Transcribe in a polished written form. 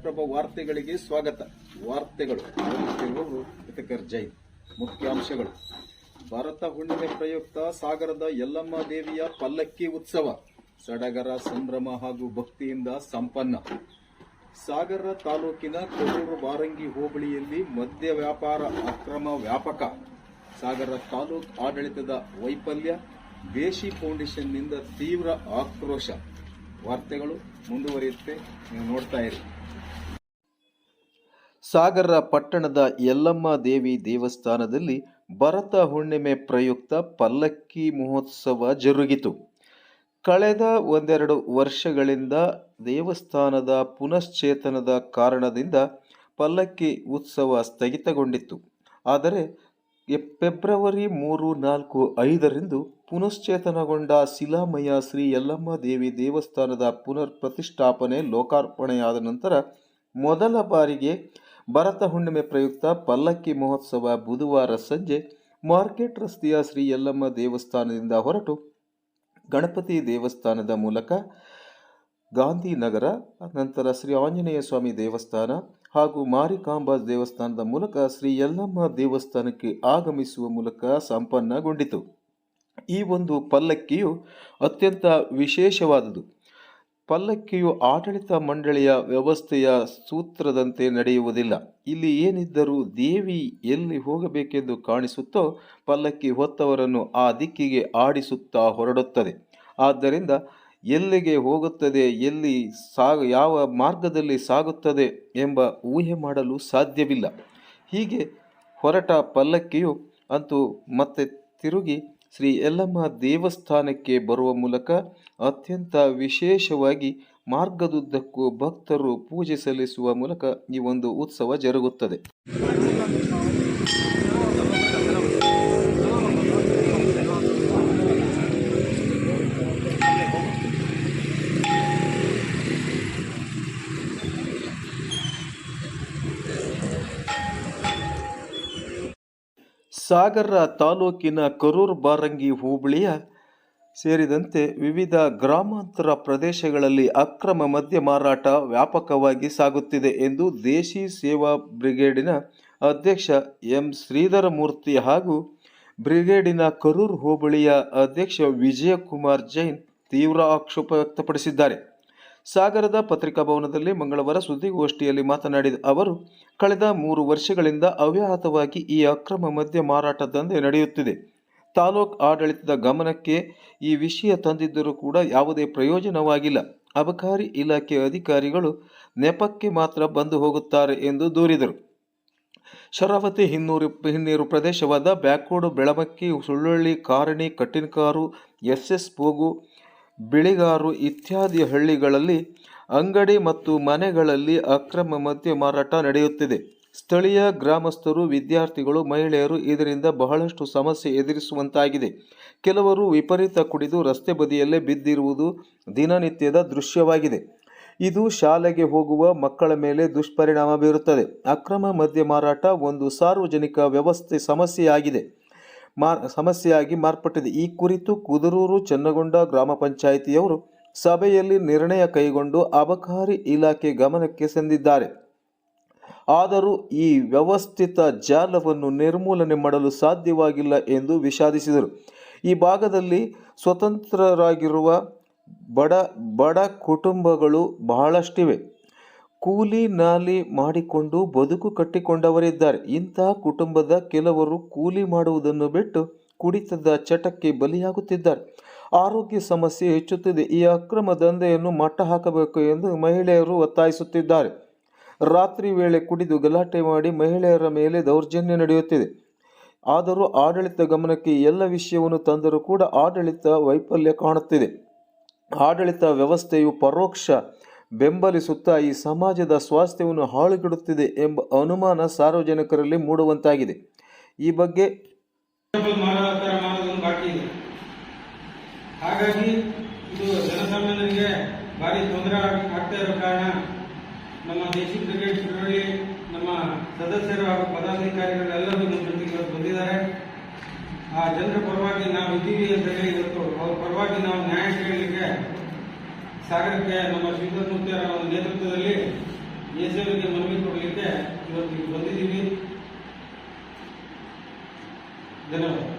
ಕನ್ನಡಪ್ರಭ ವಾರ್ತೆಗಳಿಗೆ ಸ್ವಾಗತ. ವಾರ್ತೆಗಳು ಹಿತಕರ್ ಜೈನ್. ಮುಖ್ಯಾಂಶಗಳು: ಭರತ ಹುಣ್ಣಿಮೆ ಪ್ರಯುಕ್ತ ಸಾಗರದ ಯಲ್ಲಮ್ಮ ದೇವಿಯ ಪಲ್ಲಕ್ಕಿ ಉತ್ಸವ ಸಡಗರ, ಸಂಭ್ರಮ ಹಾಗೂ ಭಕ್ತಿಯಿಂದ ಸಂಪನ್ನ. ಸಾಗರ ತಾಲೂಕಿನ ಕೊಡೂರು ಬಾರಂಗಿ ಹೋಬಳಿಯಲ್ಲಿ ಮದ್ಯ ವ್ಯಾಪಾರ ಅಕ್ರಮ ವ್ಯಾಪಕ. ಸಾಗರ ತಾಲೂಕು ಆಡಳಿತದ ವೈಫಲ್ಯ, ದೇಶಿ ಫೌಂಡೇಶನ್ನಿಂದ ತೀವ್ರ ಆಕ್ರೋಶ. ವಾರ್ತೆಗಳು ಮುಂದುವರಿಯುತ್ತೆ, ನೀವು ನೋಡ್ತಾ ಇರಿ. ಸಾಗರ ಪಟ್ಟಣದ ಯಲ್ಲಮ್ಮ ದೇವಿ ದೇವಸ್ಥಾನದಲ್ಲಿ ಭರತ ಹುಣ್ಣಿಮೆ ಪ್ರಯುಕ್ತ ಪಲ್ಲಕ್ಕಿ ಮಹೋತ್ಸವ ಜರುಗಿತು. ಕಳೆದ ಒಂದೆರಡು ವರ್ಷಗಳಿಂದ ದೇವಸ್ಥಾನದ ಪುನಶ್ಚೇತನದ ಕಾರಣದಿಂದ ಪಲ್ಲಕ್ಕಿ ಉತ್ಸವ ಸ್ಥಗಿತಗೊಂಡಿತ್ತು. ಆದರೆ ಫೆಬ್ರವರಿ 3, 4, 5ರಂದು ಪುನಶ್ಚೇತನಗೊಂಡ ಶಿಲಾಮಯ ಶ್ರೀ ಯಲ್ಲಮ್ಮ ದೇವಿ ದೇವಸ್ಥಾನದ ಪುನರ್ ಪ್ರತಿಷ್ಠಾಪನೆ ಲೋಕಾರ್ಪಣೆಯಾದ ನಂತರ ಮೊದಲ ಬಾರಿಗೆ ಭರತ ಹುಣ್ಣಿಮೆ ಪ್ರಯುಕ್ತ ಪಲ್ಲಕ್ಕಿ ಮಹೋತ್ಸವ ಬುಧವಾರ ಸಂಜೆ ಮಾರ್ಕೆಟ್ ರಸ್ತೆಯ ಶ್ರೀ ಯಲ್ಲಮ್ಮ ದೇವಸ್ಥಾನದಿಂದ ಹೊರಟು ಗಣಪತಿ ದೇವಸ್ಥಾನದ ಮೂಲಕ ಗಾಂಧಿನಗರ, ನಂತರ ಶ್ರೀ ಆಂಜನೇಯ ಸ್ವಾಮಿ ದೇವಸ್ಥಾನ ಹಾಗೂ ಮಾರಿಕಾಂಬಾ ದೇವಸ್ಥಾನದ ಮೂಲಕ ಶ್ರೀ ಯಲ್ಲಮ್ಮ ದೇವಸ್ಥಾನಕ್ಕೆ ಆಗಮಿಸುವ ಮೂಲಕ ಸಂಪನ್ನಗೊಂಡಿತು. ಈ ಒಂದು ಪಲ್ಲಕ್ಕಿಯು ಅತ್ಯಂತ ವಿಶೇಷವಾದುದು. ಪಲ್ಲಕ್ಕಿಯು ಆಡಳಿತ ಮಂಡಳಿಯ ವ್ಯವಸ್ಥೆಯ ಸೂತ್ರದಂತೆ ನಡೆಯುವುದಿಲ್ಲ. ಇಲ್ಲಿ ಏನಿದ್ದರೂ ದೇವಿ ಎಲ್ಲಿ ಹೋಗಬೇಕೆಂದು ಕಾಣಿಸುತ್ತೋ ಪಲ್ಲಕ್ಕಿ ಹೊತ್ತವರನ್ನು ಆ ದಿಕ್ಕಿಗೆ ಆಡಿಸುತ್ತಾ ಹೊರಡುತ್ತದೆ. ಆದ್ದರಿಂದ ಎಲ್ಲಿಗೆ ಹೋಗುತ್ತದೆ, ಯಾವ ಮಾರ್ಗದಲ್ಲಿ ಸಾಗುತ್ತದೆ ಎಂಬ ಊಹೆ ಮಾಡಲು ಸಾಧ್ಯವಿಲ್ಲ. ಹೀಗೆ ಹೊರಟ ಪಲ್ಲಕ್ಕಿಯು ಅಂತೂ ಮತ್ತೆ ತಿರುಗಿ ಶ್ರೀ ಯಲ್ಲಮ್ಮ ದೇವಸ್ಥಾನಕ್ಕೆ ಬರುವ ಮೂಲಕ ಅತ್ಯಂತ ವಿಶೇಷವಾಗಿ ಮಾರ್ಗದುದ್ದಕ್ಕೂ ಭಕ್ತರು ಪೂಜೆ ಸಲ್ಲಿಸುವ ಮೂಲಕ ಈ ಒಂದು ಉತ್ಸವ ಜರುಗುತ್ತದೆ. ಸಾಗರ ತಾಲೂಕಿನ ಕೊಡೂರು ಬಾರಂಗಿ ಹೋಬಳಿಯ ಸೇರಿದಂತೆ ವಿವಿಧ ಗ್ರಾಮಾಂತರ ಪ್ರದೇಶಗಳಲ್ಲಿ ಅಕ್ರಮ ಮದ್ಯ ಮಾರಾಟ ವ್ಯಾಪಕವಾಗಿ ಸಾಗುತ್ತಿದೆ ಎಂದು ದೇಶಿ ಸೇವಾ ಬ್ರಿಗೇಡಿನ ಅಧ್ಯಕ್ಷ ಎಂ ಶ್ರೀಧರಮೂರ್ತಿ ಹಾಗೂ ಬ್ರಿಗೇಡಿನ ಕೊಡೂರು ಹೋಬಳಿಯ ಅಧ್ಯಕ್ಷ ವಿಜಯಕುಮಾರ್ ಜೈನ್ ತೀವ್ರ ಆಕ್ಷೇಪ ವ್ಯಕ್ತಪಡಿಸಿದ್ದಾರೆ. ಸಾಗರದ ಪತ್ರಿಕಾ ಭವನದಲ್ಲಿ ಮಂಗಳವಾರ ಸುದ್ದಿಗೋಷ್ಠಿಯಲ್ಲಿ ಮಾತನಾಡಿದ ಅವರು, ಕಳೆದ 3 ವರ್ಷಗಳಿಂದ ಅವ್ಯಾಹತವಾಗಿ ಈ ಅಕ್ರಮ ಮದ್ಯ ಮಾರಾಟ ದಂಧೆ ನಡೆಯುತ್ತಿದೆ. ತಾಲೂಕು ಆಡಳಿತದ ಗಮನಕ್ಕೆ ಈ ವಿಷಯ ತಂದಿದ್ದರೂ ಕೂಡ ಯಾವುದೇ ಪ್ರಯೋಜನವಾಗಿಲ್ಲ. ಅಬಕಾರಿ ಇಲಾಖೆ ಅಧಿಕಾರಿಗಳು ನೆಪಕ್ಕೆ ಮಾತ್ರ ಬಂದು ಹೋಗುತ್ತಾರೆ ಎಂದು ದೂರಿದರು. ಶರಾವತಿ ಹಿನ್ನೀರು ಪ್ರದೇಶವಾದ ಬ್ಯಾಕೋಡು, ಬೆಳಮಕ್ಕಿ, ಸುಳ್ಳೊಳ್ಳಿ, ಕಾರಣಿ, ಕಟ್ಟಿನಕಾರು, ಎಸ್ ಬೋಗು, ಬಿಳಿಗಾರು ಇತ್ಯಾದಿ ಹಳ್ಳಿಗಳಲ್ಲಿ ಅಂಗಡಿ ಮತ್ತು ಮನೆಗಳಲ್ಲಿ ಅಕ್ರಮ ಮದ್ಯ ಮಾರಾಟ ನಡೆಯುತ್ತಿದೆ. ಸ್ಥಳೀಯ ಗ್ರಾಮಸ್ಥರು, ವಿದ್ಯಾರ್ಥಿಗಳು, ಮಹಿಳೆಯರು ಇದರಿಂದ ಬಹಳಷ್ಟು ಸಮಸ್ಯೆ ಎದುರಿಸುವಂತಾಗಿದೆ. ಕೆಲವರು ವಿಪರೀತ ಕುಡಿದು ರಸ್ತೆ ಬದಿಯಲ್ಲೇ ಬಿದ್ದಿರುವುದು ದಿನನಿತ್ಯದ ದೃಶ್ಯವಾಗಿದೆ. ಇದು ಶಾಲೆಗೆ ಹೋಗುವ ಮಕ್ಕಳ ಮೇಲೆ ದುಷ್ಪರಿಣಾಮ ಬೀರುತ್ತದೆ. ಅಕ್ರಮ ಮದ್ಯ ಮಾರಾಟ ಒಂದು ಸಾರ್ವಜನಿಕ ವ್ಯವಸ್ಥೆ ಸಮಸ್ಯೆಯಾಗಿ ಮಾರ್ಪಟ್ಟಿದೆ. ಈ ಕುರಿತು ಕುದರೂರು ಚನ್ನಗೊಂಡ ಗ್ರಾಮ ಪಂಚಾಯಿತಿಯವರು ಸಭೆಯಲ್ಲಿ ನಿರ್ಣಯ ಕೈಗೊಂಡು ಅಬಕಾರಿ ಇಲಾಖೆ ಗಮನಕ್ಕೆ ತಂದಿದ್ದಾರೆ. ಆದರೂ ಈ ವ್ಯವಸ್ಥಿತ ಜಾಲವನ್ನು ನಿರ್ಮೂಲನೆ ಮಾಡಲು ಸಾಧ್ಯವಾಗಿಲ್ಲ ಎಂದು ವಿಷಾದಿಸಿದರು. ಈ ಭಾಗದಲ್ಲಿ ಸ್ವತಂತ್ರರಾಗಿರುವ ಬಡ ಕುಟುಂಬಗಳು ಬಹಳಷ್ಟಿವೆ. ಕೂಲಿ ನಾಲಿ ಮಾಡಿಕೊಂಡು ಬದುಕು ಕಟ್ಟಿಕೊಂಡವರಿದ್ದಾರೆ. ಇಂತಹ ಕುಟುಂಬದ ಕೆಲವರು ಕೂಲಿ ಮಾಡುವುದನ್ನು ಬಿಟ್ಟು ಕುಡಿತದ ಚಟಕ್ಕೆ ಬಲಿಯಾಗುತ್ತಿದ್ದಾರೆ. ಆರೋಗ್ಯ ಸಮಸ್ಯೆ ಹೆಚ್ಚುತ್ತಿದೆ. ಈ ಅಕ್ರಮ ದಂಧೆಯನ್ನು ಮಟ್ಟ ಹಾಕಬೇಕು ಎಂದು ಮಹಿಳೆಯರು ಒತ್ತಾಯಿಸುತ್ತಿದ್ದಾರೆ. ರಾತ್ರಿ ವೇಳೆ ಕುಡಿದು ಗಲಾಟೆ ಮಾಡಿ ಮಹಿಳೆಯರ ಮೇಲೆ ದೌರ್ಜನ್ಯ ನಡೆಯುತ್ತಿದೆ. ಆದರೂ ಆಡಳಿತ ಗಮನಕ್ಕೆ ಎಲ್ಲ ವಿಷಯವನ್ನು ತಂದರೂ ಕೂಡ ಆಡಳಿತ ವೈಫಲ್ಯ ಕಾಣುತ್ತಿದೆ. ಆಡಳಿತ ವ್ಯವಸ್ಥೆಯು ಪರೋಕ್ಷ ಬೆಂಬಲಿಸುತ್ತಾ ಈ ಸಮಾಜದ ಸ್ವಾಸ್ಥ್ಯವನ್ನು ಹಾಳುಗೆಡುತ್ತಿದೆ ಎಂಬ ಅನುಮಾನ ಸಾರ್ವಜನಿಕರಲ್ಲಿ ಮೂಡುವಂತಾಗಿದೆ. ಈ ಬಗ್ಗೆ ಹಾಗಾಗಿ ಇದು ಜನಸಾಮಾನ್ಯರಿಗೆ ಭಾರಿ ತೊಂದರೆ ಆಗ್ತಾ ಇರೋ ಕಾರಣ ನಮ್ಮ ದೇಶಿ ಬ್ರಿಗೇಡ್ ನಮ್ಮ ಸದಸ್ಯರು ಹಾಗೂ ಪದಾಧಿಕಾರಿಗಳೆಲ್ಲರೂ ನಮ್ಮ ಜೊತೆಗೆ ಬಂದಿದ್ದಾರೆ. ಆ ಜನರ ಪರವಾಗಿ ನಾವು ಇದ್ದೀವಿ ಅಂತ ಹೇಳಿ ಇವತ್ತು ಅವ್ರ ಪರವಾಗಿ ನಾವು ನ್ಯಾಯ ಕೇಳಲಿಕ್ಕೆ ಸಾಗರಕ್ಕೆ ನಮ್ಮ ಶ್ರೀಧರಮೂರ್ತಿ ಅವರ ನೇತೃತ್ವದಲ್ಲಿ ಎ ಸಿ ಅವರಿಗೆ ಮನವಿ ಕೊಡಲಿಕ್ಕೆ ಇವತ್ತು ಬಂದಿದ್ದೀವಿ. ಧನ್ಯವಾದ.